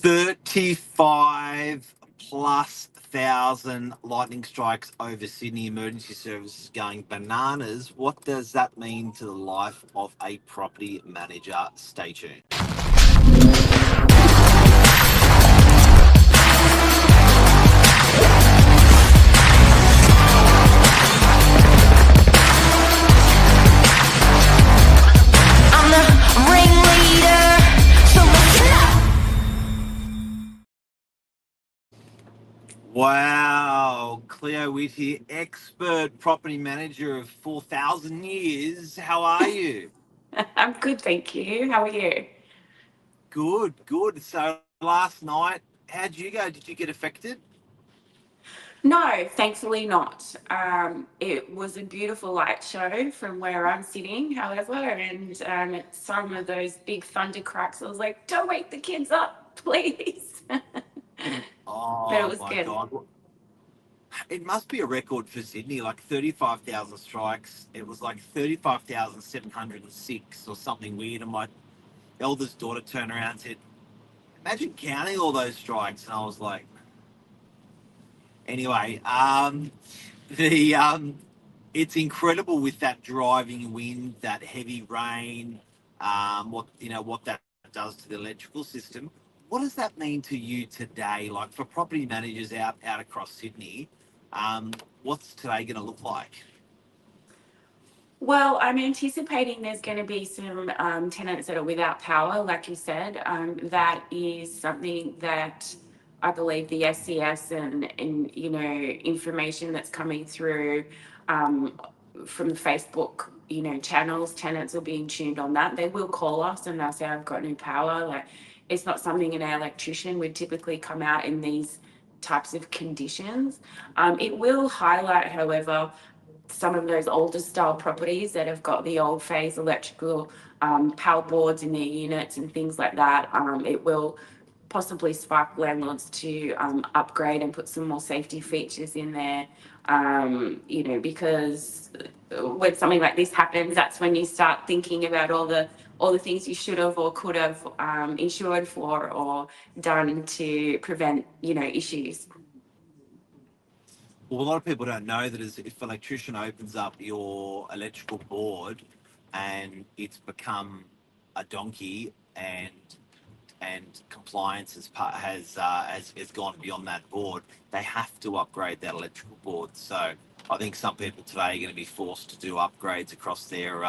35 plus thousand lightning strikes over Sydney emergency services going bananas. What does that mean to the life of a property manager? Stay tuned. I'm the ringleader, so listen up. Wow, Cleo Whitty, expert property manager of 4,000 years. How are you? I'm good, thank you. How are you? Good, good. So last night, how'd you go? Did you get affected? No, thankfully not. It was a beautiful light show from where I'm sitting, however, and some of those big thunder cracks, I was like, don't wake the kids up, please. But it Oh was my good. God. It must be a record for Sydney, like 35,000 strikes. It was like 35,706 or something weird. And my eldest daughter turned around and said, imagine counting all those strikes. And I was like, anyway, the it's incredible with that driving wind, that heavy rain, what that does to the electrical system. What does that mean to you today? Like for property managers out across Sydney, what's today going to look like? Well, I'm anticipating there's going to be some tenants that are without power, like you said. That is something that I believe the SCS and information that's coming through from the Facebook channels. Tenants are being tuned on that. They will call us and they'll say, "I've got no power." Like it's not something an electrician would typically come out in these types of conditions. It will highlight, however, some of those older style properties that have got the old phase electrical power boards in their units and things like that. It will possibly spark landlords to upgrade and put some more safety features in there. Because when something like this happens, that's when you start thinking about all the things you should have or could have insured for or done to prevent issues. Well, a lot of people don't know that if an electrician opens up your electrical board and it's become a donkey and compliance has gone beyond that board, they have to upgrade that electrical board. So I think some people today are going to be forced to do upgrades across their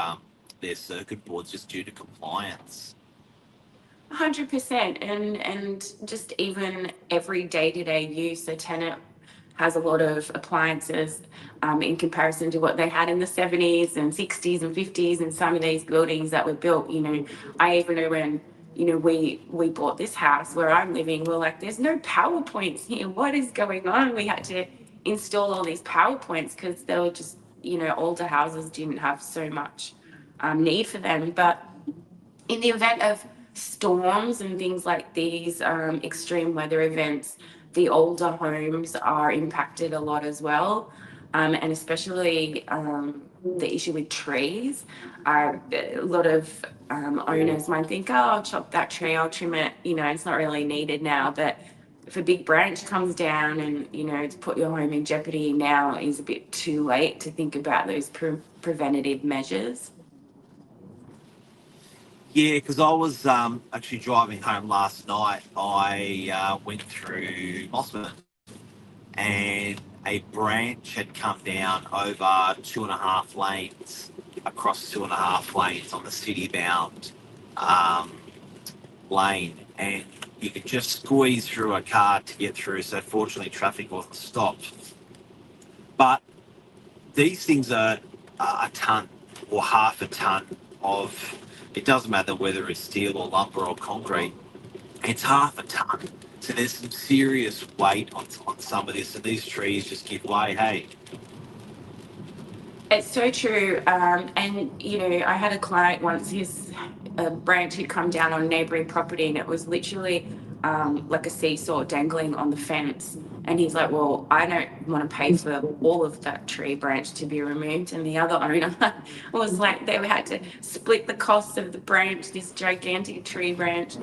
circuit boards just due to compliance. 100%, and just even every day-to-day use, a tenant has a lot of appliances in comparison to what they had in the 70s and 60s and 50s and some of these buildings that were built. I even know when we bought this house where I'm living, we're like, there's no power points here. What is going on? We had to install all these power points because they were just older houses didn't have so much need for them. But in the event of storms and things like these extreme weather events, the older homes are impacted a lot as well. And especially the issue with trees. A lot of owners might think, oh, I'll chop that tree, I'll trim it, it's not really needed now. But if a big branch comes down and, to put your home in jeopardy now is a bit too late to think about those preventative measures. Yeah, because I was actually driving home last night. I went through Mossman and a branch had come down over 2.5 lanes, across 2.5 lanes on the city bound um, lane. And you could just squeeze through a car to get through. So, fortunately, traffic wasn't stopped. But these things are a ton or half a ton of, it doesn't matter whether it's steel or lumber or concrete, it's half a ton. So there's some serious weight on some of this, and these trees just give way. Hey, It's so true. And, I had a client once, his branch had come down on a neighboring property and it was literally like a seesaw dangling on the fence. And he's like, well, I don't want to pay for all of that tree branch to be removed. And the other owner was like, they had to split the cost of the branch, this gigantic tree branch,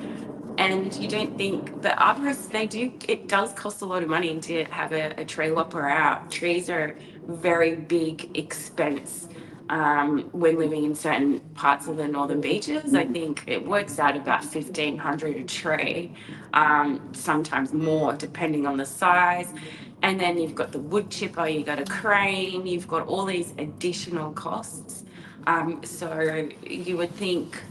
And you don't think, but arborists, it does cost a lot of money to have a tree lopper out. Trees are very big expense when living in certain parts of the northern beaches. I think it works out about 1,500 a tree, sometimes more depending on the size. And then you've got the wood chipper, you've got a crane, you've got all these additional costs. So you would think,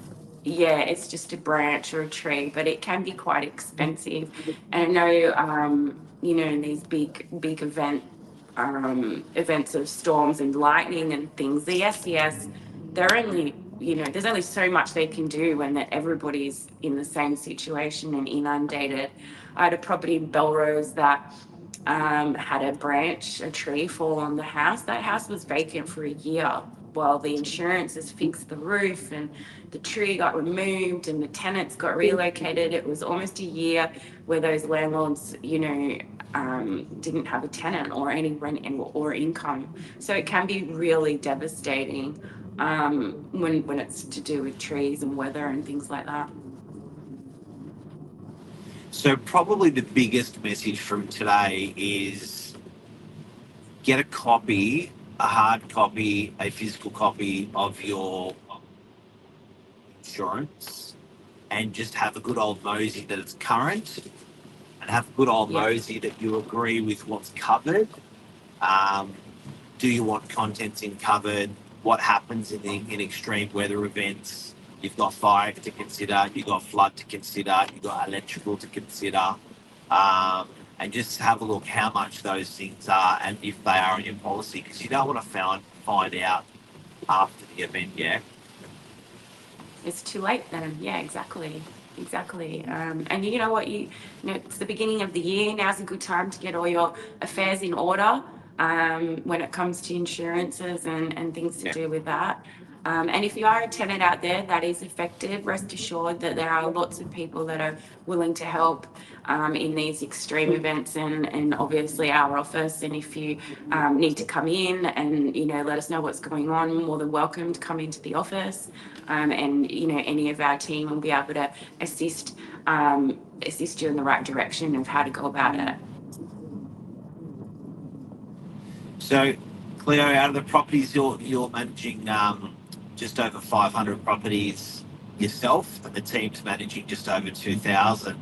yeah, it's just a branch or a tree, but it can be quite expensive. And I know, in these big events of storms and lightning and things, the SES, there's only so much they can do when everybody's in the same situation and inundated. I had a property in Belrose that had a tree fall on the house. That house was vacant for a year while the insurances fixed the roof and the tree got removed and the tenants got relocated. It was almost a year where those landlords, didn't have a tenant or any rent or income. So it can be really devastating when it's to do with trees and weather and things like that. So probably the biggest message from today is get a hard copy, a physical copy of your insurance, and just have a good old mosey that it's current, and have a good old Yeah. mosey that you agree with what's covered. Um, do you want contents in covered? What happens in extreme weather events? You've got fire to consider, you've got flood to consider, you've got electrical to consider. And just have a look how much those things are and if they are in your policy, because you don't want to find out after the event, yeah? It's too late then. Yeah, exactly. Exactly. And you know what? It's the beginning of the year. Now's a good time to get all your affairs in order when it comes to insurances and things to Yeah. do with that. And if you are a tenant out there that is affected, rest assured that there are lots of people that are willing to help in these extreme events, and obviously our office. And if you need to come in and let us know what's going on, more than welcome to come into the office. And any of our team will be able to assist you in the right direction of how to go about it. So, Cleo, out of the properties you're managing, just over 500 properties yourself, and the team's managing just over 2,000.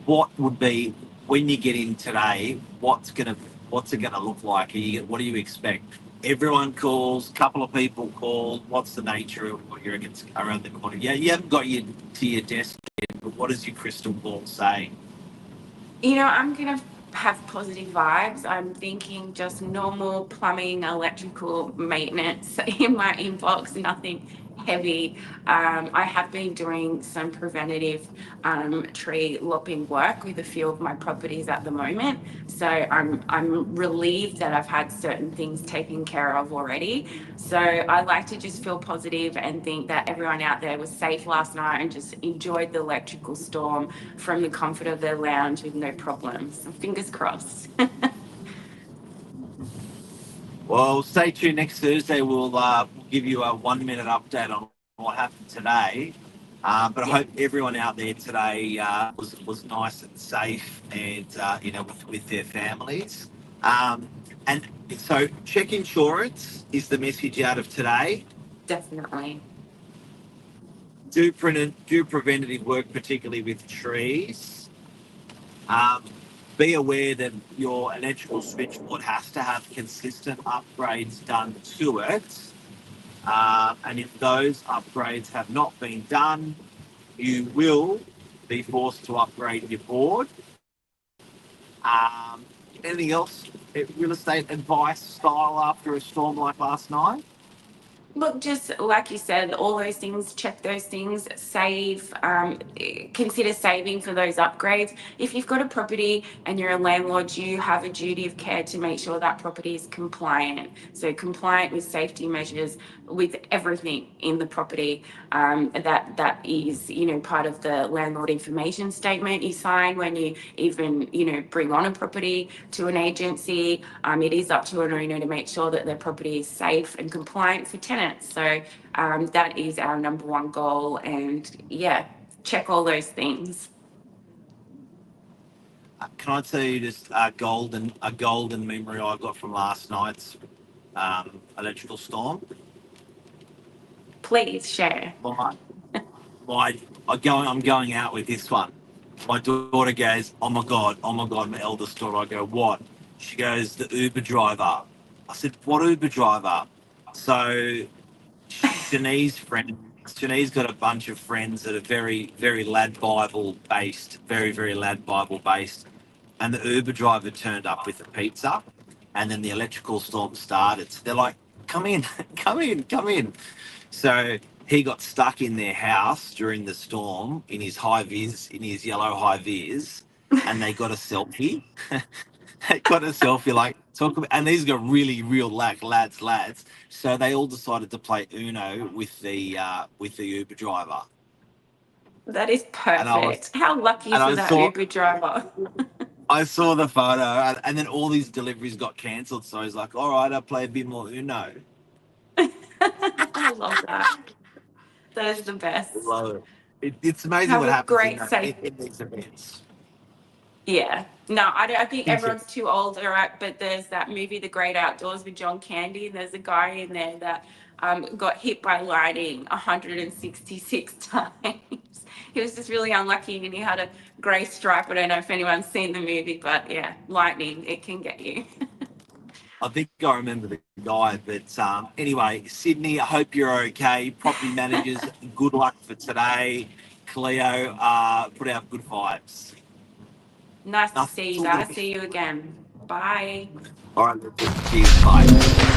What would be, when you get in today, what's it gonna look like? What do you expect? Everyone calls, a couple of people call. What's the nature of what you're against around the corner? Yeah, you haven't got to your desk yet, but what does your crystal ball say? I'm going to have positive vibes. I'm thinking just normal plumbing, electrical maintenance in my inbox, nothing heavy. I have been doing some preventative tree lopping work with a few of my properties at the moment. So I'm relieved that I've had certain things taken care of already. So I like to just feel positive and think that everyone out there was safe last night and just enjoyed the electrical storm from the comfort of their lounge with no problems. So fingers crossed. Well, stay tuned next Thursday. We'll give you a 1 minute update on what happened today. But I hope everyone out there today was nice and safe, and with their families. And so, check insurance is the message out of today. Definitely. Do preventative work, particularly with trees. Um, be aware that your electrical switchboard has to have consistent upgrades done to it. And if those upgrades have not been done, you will be forced to upgrade your board. Um, Anything else? Real estate advice style after a storm like last night? Look, just like you said, all those things, check those things, save, consider saving for those upgrades. If you've got a property and you're a landlord, you have a duty of care to make sure that property is compliant. So compliant with safety measures, with everything in the property. That is, part of the landlord information statement you sign when you even, bring on a property to an agency. It is up to an owner to make sure that their property is safe and compliant for tenants. So that is our number one goal. And yeah, check all those things. Can I tell you just a golden memory I got from last night's electrical storm? Please share. My, I'm going out with this one. My daughter goes, oh my god, my eldest daughter. I go, what? She goes, the Uber driver. I said, what Uber driver? So Shanice's got a bunch of friends that are very, very lad Bible based, very, very lad Bible based. And the Uber driver turned up with a pizza, and then the electrical storm started. So they're like, come in, come in, come in. So he got stuck in their house during the storm in his high vis, in his yellow high vis, and they got a selfie. They got a selfie, like talk about, and these got really real like lads. So they all decided to play Uno with the Uber driver, That is and I was perfect. How lucky and for I that saw Uber driver. I saw the photo, and then all these deliveries got cancelled. So he's like, all right, I'll play a bit more Uno. I love that. That is the best. Love it's amazing Have what a happens in, great safe. in these events. Yeah. No, I think Things get everyone's too old, all right? But there's that movie, The Great Outdoors with John Candy, and there's a guy in there that got hit by lightning 166 times. He was just really unlucky and he had a grey stripe. I don't know if anyone's seen the movie, but yeah, lightning, it can get you. I think I remember the guy, but anyway, Sydney, I hope you're okay. Property managers, good luck for today. Cleo, put out good vibes. Nice to Nothing see you till the guys. See you again. Bye. all right, cheers, bye.